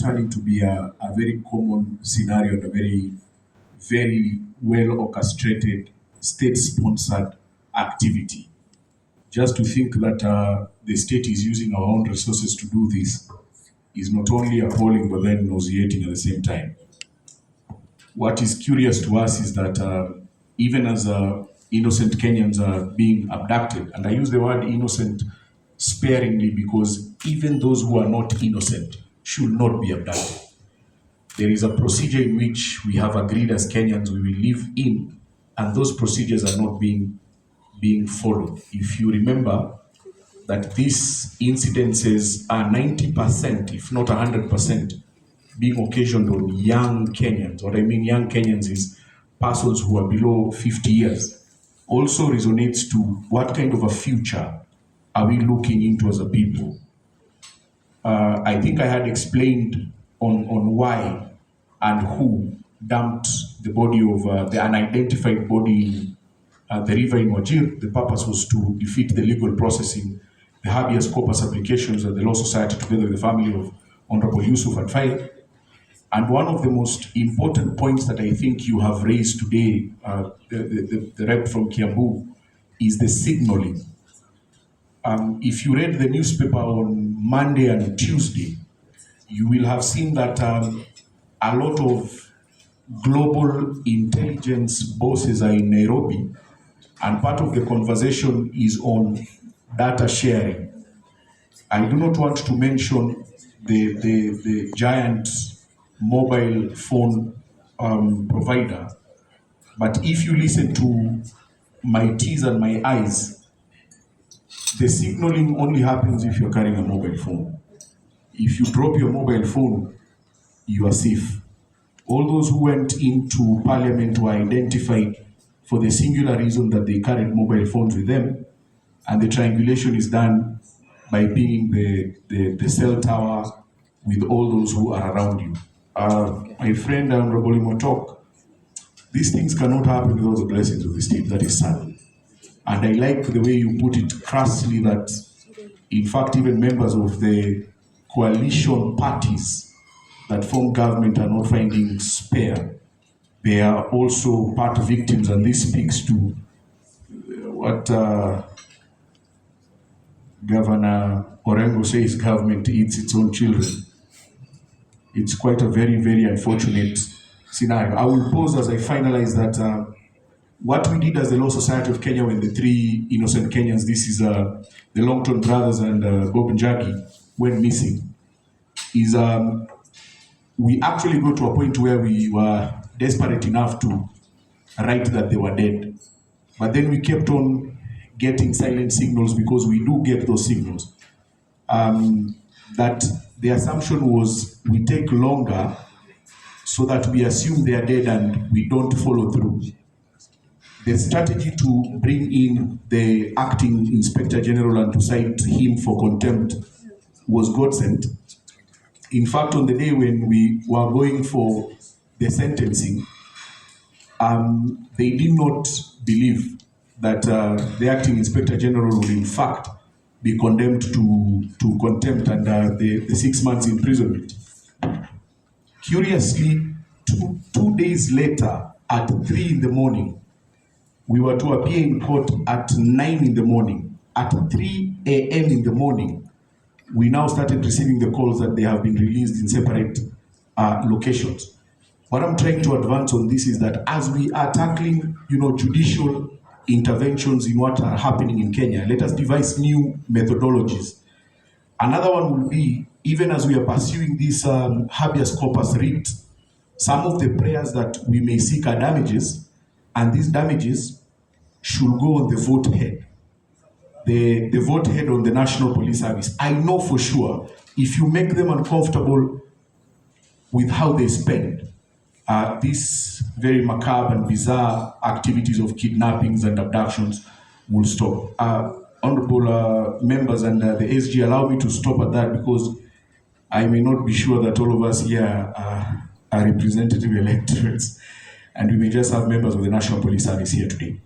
turning to be a very common scenario and a very well orchestrated, state-sponsored activity. Just to think that the state is using our own resources to do this is not only appalling but then nauseating at the same time. What is curious to us is that even as innocent Kenyans are being abducted, and I use the word innocent sparingly because even those who are not innocent should not be abducted. There is a procedure in which we have agreed as Kenyans we will live in, and those procedures are not being followed. If you remember that these incidences are 90%, if not 100%, being occasioned on young Kenyans. What I mean young Kenyans is persons who are below 50 years. Also resonates to what kind of a future are we looking into as a people. I think I had explained on why and who dumped the body of the unidentified body in the river in Wajir. The purpose was to defeat the legal processing, the habeas corpus applications that the Law Society together with the family of Honorable Yusuf had filed. And one of the most important points that I think you have raised today, the rep from Kiambu, is the signaling. If you read the newspaper on Monday and Tuesday, you will have seen that a lot of global intelligence bosses are in Nairobi, and part of the conversation is on data sharing. I do not want to mention the giant mobile phone provider, but if you listen to my T's and my I's, the signaling only happens if you're carrying a mobile phone. If you drop your mobile phone, you are safe. All those who went into parliament were identified for the singular reason that they carried mobile phones with them, and the triangulation is done by pinging the cell tower with all those who are around you. My friend Honorable Imotok, these things cannot happen without the blessings of the state. That is sad. And I like the way you put it crassly that, in fact, even members of the coalition parties that form government are not finding spare. They are also part victims, and this speaks to what Governor Orengo says government eats its own children. It's quite a very, very unfortunate scenario. I will pause as I finalize that what we did as the Law Society of Kenya when the three innocent Kenyans, this is the Longton brothers and Bob Njagi, went missing, is we actually got to a point where we were desperate enough to write that they were dead. But then we kept on getting silent signals, because we do get those signals. That the assumption was we take longer so that we assume they are dead and we don't follow through. The strategy to bring in the acting Inspector General and to cite him for contempt was godsend. In fact, on the day when we were going for the sentencing, they did not believe that the acting Inspector General would in fact be condemned to contempt and the 6 months imprisonment. Curiously, two days later, at 3 in the morning, we were to appear in court at 9 in the morning. At 3 a.m. in the morning, we now started receiving the calls that they have been released in separate locations. What I'm trying to advance on this is that as we are tackling, judicial interventions in what are happening in Kenya, let us devise new methodologies. Another one will be, even as we are pursuing this habeas corpus writ, some of the prayers that we may seek are damages, and these damages should go on the vote head. The vote head on the National Police Service. I know for sure, if you make them uncomfortable with how they spend, these very macabre and bizarre activities of kidnappings and abductions will stop. Honorable members and the SG, allow me to stop at that, because I may not be sure that all of us here are representative electorates, and we may just have members of the National Police Service here today.